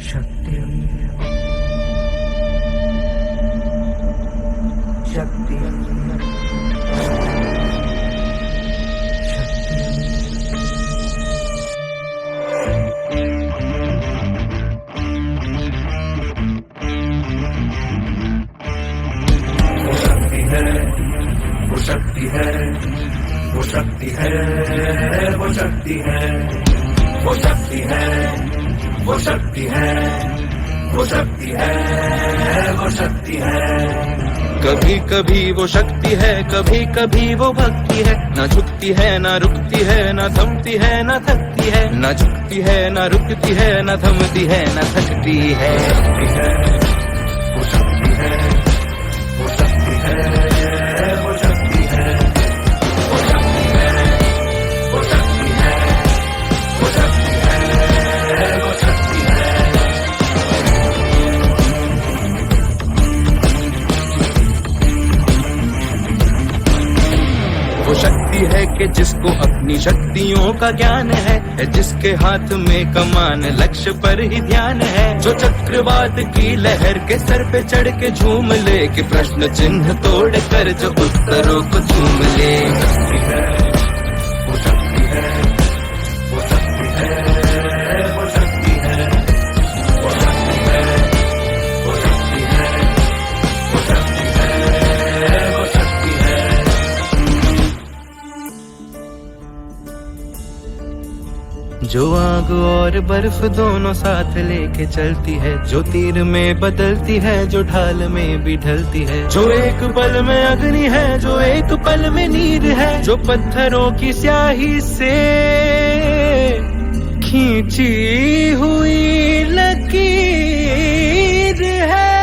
शक्ति शक्ति वो शक्ति है, वो शक्ति है, वो शक्ति है, वो शक्ति है, वो शक्ति है, वो शक्ति है, वो शक्ति है। कभी कभी वो शक्ति है, कभी कभी वो भक्ति है। न झुकती है, न रुकती है, न थमती है, न थकती है। न झुकती है, न रुकती है, न थमती है, न थकती है। वो शक्ति है, वो शक्ति है, वो शक्ति है, वो शक्ति है, वो शक्ति है, वो शक्ति है, वो शक्ति है। वो शक्ति है कि जिसको अपनी शक्तियों का ज्ञान है, जिसके हाथ में कमान लक्ष्य पर ही ध्यान है। जो चक्रवात की लहर के सर पे चढ़ के झूम ले, कि प्रश्न चिन्ह तोड़ कर जो उत्तरों को चूम ले। वो शक्ति है, वो शक्ति है, वो शक्ति है, वो शक्ति है, वो शक्ति है, वो शक्ति है, वो शक्ति है। जो आग और बर्फ दोनों साथ लेके चलती है, जो तीर में बदलती है, जो ढाल में भी ढलती है। जो एक पल में अग्नि है, जो एक पल में नीर है। जो पत्थरों की स्याही से खींची हुई लकीर है।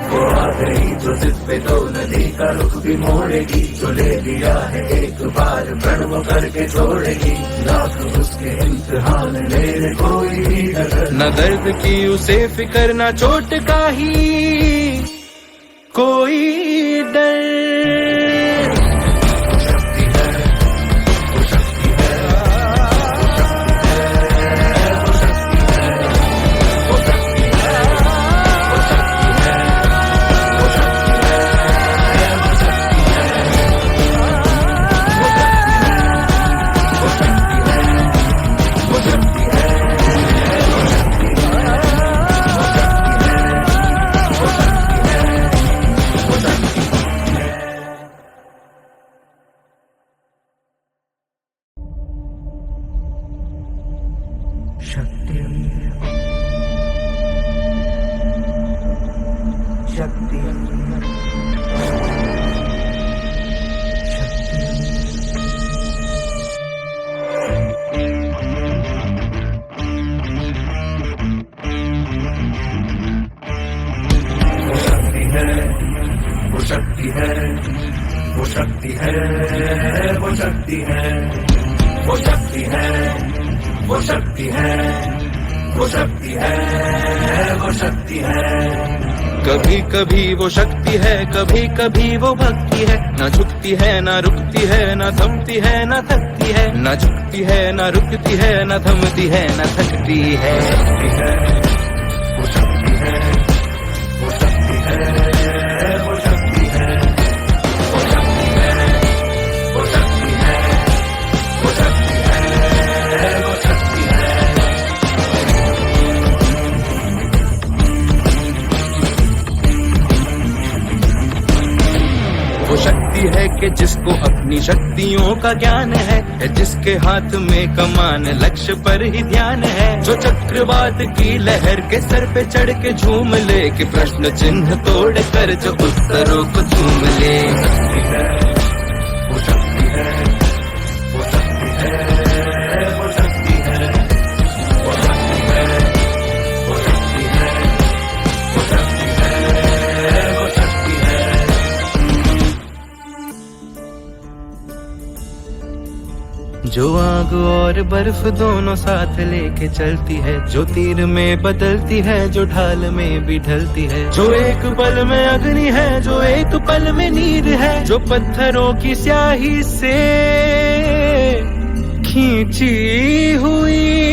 वो आ गई जो जिस पे तो नदी का रुख भी मोड़ेगी। जो ले लिया है एक बार प्रण वो करके छोड़ेगी। लाख उसके इम्तिहान मेरे कोई भी नजर न दर्द की उसे फिकर, न चोट का ही कोई डर। शक्ति शक्ति वो शक्ति है, वो शक्ति है, वो शक्ति है, वो शक्ति है, वो शक्ति है, वो शक्ति है, वो शक्ति है। कभी कभी वो शक्ति है, कभी कभी वो भक्ति है। न झुकती है, न रुकती है, न थमती है, न थकती है। न झुकती है, न रुकती है, न थमती है, न थकती है। वो शक्ति है, वो शक्ति है, वो शक्ति है, वो शक्ति है, वो शक्ति है, वो शक्ति है, वो शक्ति है। वो शक्ति है कि जिसको अपनी शक्तियों का ज्ञान है, जिसके हाथ में कमान लक्ष्य पर ही ध्यान है। जो चक्रवात की लहर के सर पे चढ़ के झूम ले, कि प्रश्न चिन्ह तोड़ कर जो उत्तरों को चूम ले। वो शक्ति है, वो शक्ति है, वो शक्ति है, वो शक्ति है, वो शक्ति है, वो शक्ति है, वो शक्ति है। जो आग और बर्फ दोनों साथ लेके चलती है, जो तीर में बदलती है, जो ढाल में भी ढलती है। जो एक पल में अग्नि है, जो एक पल में नीर है। जो पत्थरों की स्याही से खींची हुई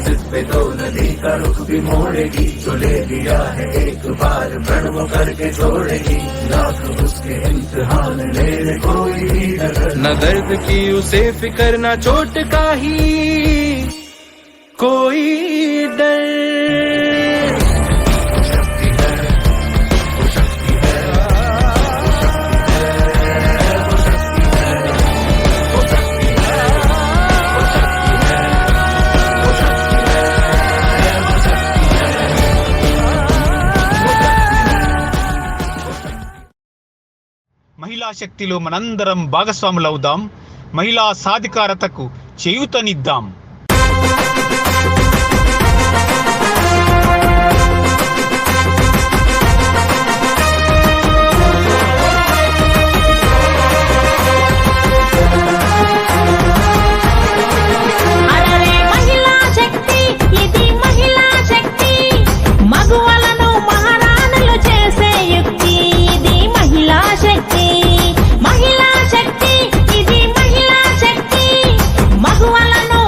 जिस पे तो नदी का रुख भी मोड़ेगी, जो ले लिया है एक बार प्रण वो करके छोड़ेगी, लाख उसके इम्तिहान ले ले कोई भी नजर। न दर्द की उसे फिकर न चोट का ही कोई डर। शक्ति है, वो शक्ति है, वो शक्ति है, वो शक्ति है, वो शक्ति है, वो शक्ति है, वो शक्ति है। మహిళా శక్తిలో మనందరం భాగస్వాములవుదాం. మహిళా సాధికారతకు చేయూతనిద్దాం. అరరే మహిళా శక్తి, ఇది మహిళా శక్తి, మగువలను మహారాణులు చేసే యుక్తి. ఇది మహిళా శక్తి, మహిళా శక్తి, ఇది మహిళా శక్తి, మగువలను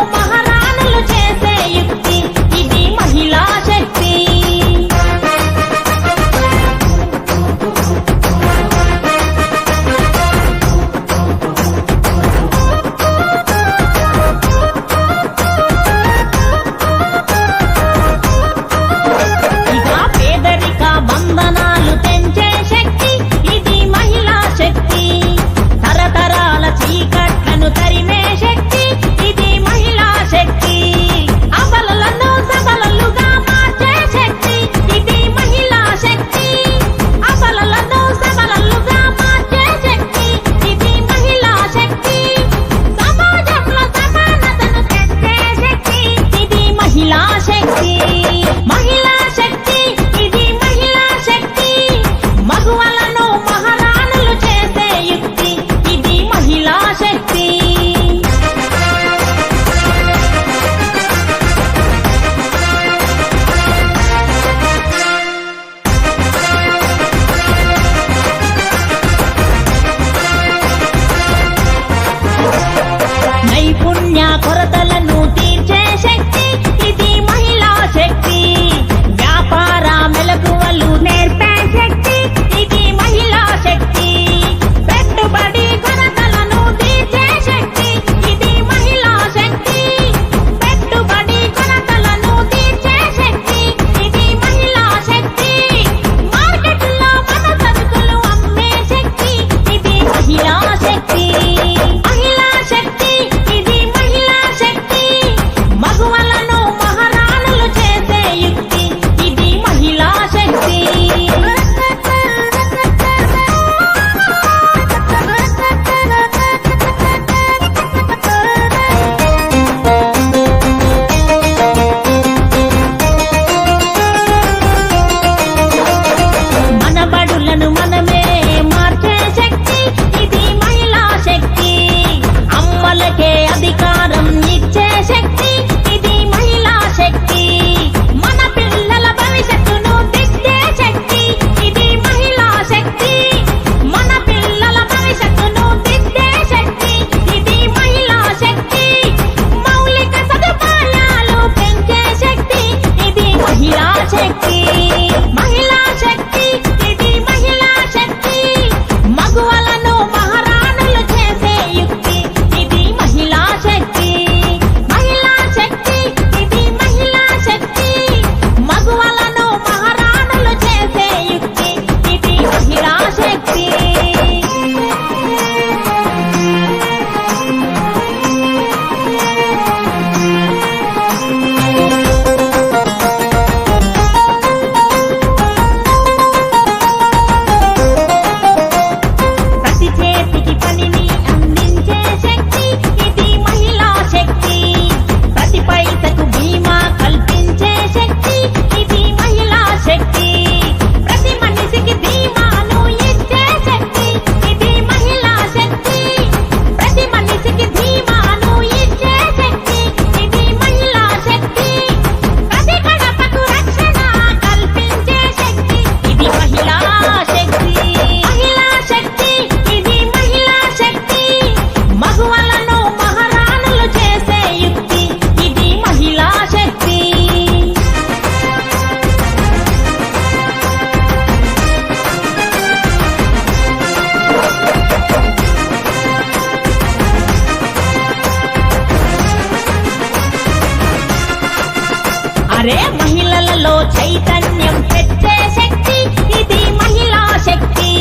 అరరే మహిళలలో చైతన్యం తెచ్చే శక్తి ఇది మహిళా శక్తి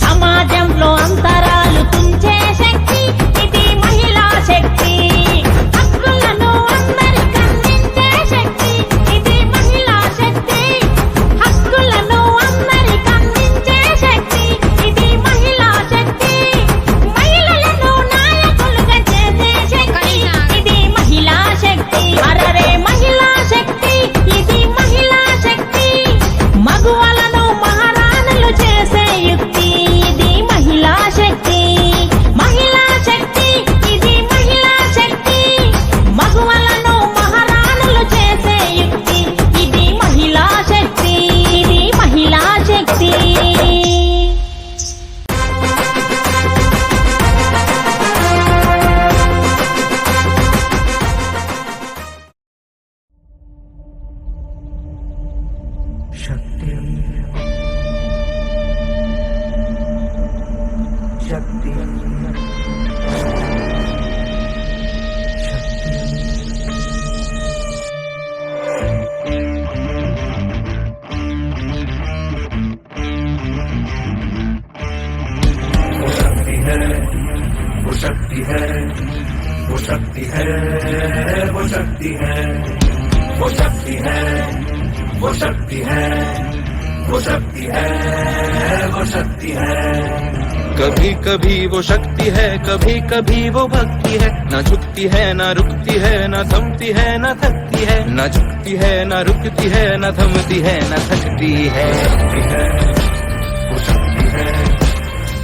సమాజంలో అంతరాలు తుంచే శక్తి ఇది మహిళా శక్తి హక్కులను అందరికీ అందించే శక్తి ఇది మహిళా శక్తి హక్కులను అందరికీ అందించే శక్తి ఇది మహిళా శక్తి మహిళలను నాయకులుగా చేసే శక్తి ఇది మహిళా శక్తి అరరే మహిళా శక్తి ఇది మహిళా శక్తి మగువలను మహారాణులు చేసే యుక్తి ఇది మహిళా శక్తి మహిళా శక్తి ఇది మహిళా శక్తి మగువలను మహారాణులు చేసే యుక్తి ఇది మహిళా శక్తి ఇది మహిళా శక్తి शक्ति शक्ति शक्ति वो शक्ति है, वो शक्ति है, वो शक्ति है, वो शक्ति है, वो शक्ति है, वो शक्ति है, वो शक्ति है, वो शक्ति है। कभी कभी वो शक्ति है, कभी कभी वो भक्ति है, न झुकती है न रुकती है, न थमती है न थकती है, न झुकती है न रुकती है, न थमती है न थकती है। शक्ति है, वो शक्ति है,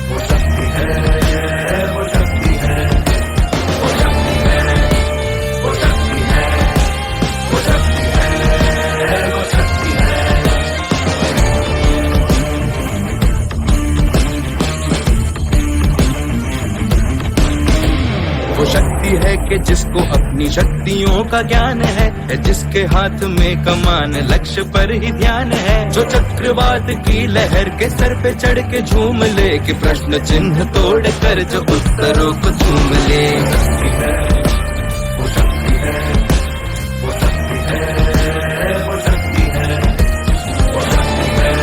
वो शक्ति है, वो शक्ति है, वो शक्ति है, वो शक्ति है, वो शक्ति है, वो शक्ति है। वो शक्ति है कि जिसको अपनी शक्तियों का ज्ञान है, जिसके हाथ में कमान लक्ष्य पर ही ध्यान है, जो चक्रवात की लहर के सर पे चढ़ के झूम ले, कि प्रश्न चिन्ह तोड़ कर जो उत्तरों को झूम ले। शक्ति है, वो शक्ति है, वो शक्ति है, वो शक्ति है, वो शक्ति है,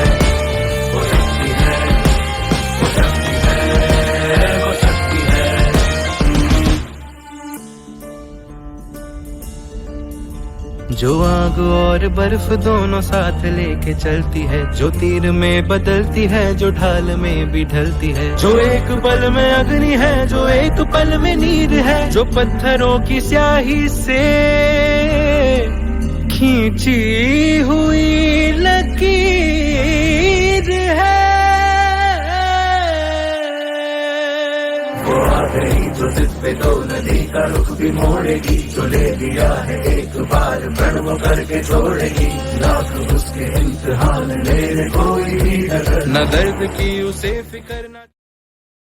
वो शक्ति है, वो शक्ति है, वो शक्ति है। जो आग और बर्फ दोनों साथ लेके चलती है, जो तीर में बदलती है, जो ढाल में भी ढलती है, जो एक पल में अग्नि है, जो एक पल में नीर है, जो पत्थरों की स्याही से खींची हुई लकीर है। वो आ गई जो जिस पे दो नदी का रुख भी मोड़ेगी, जो ले लिया है एक बार प्रण वो करके छोड़ेगी, लाख उसके इम्तिहान लेने कोई भी नजर न दर्द की उसे फिक्र न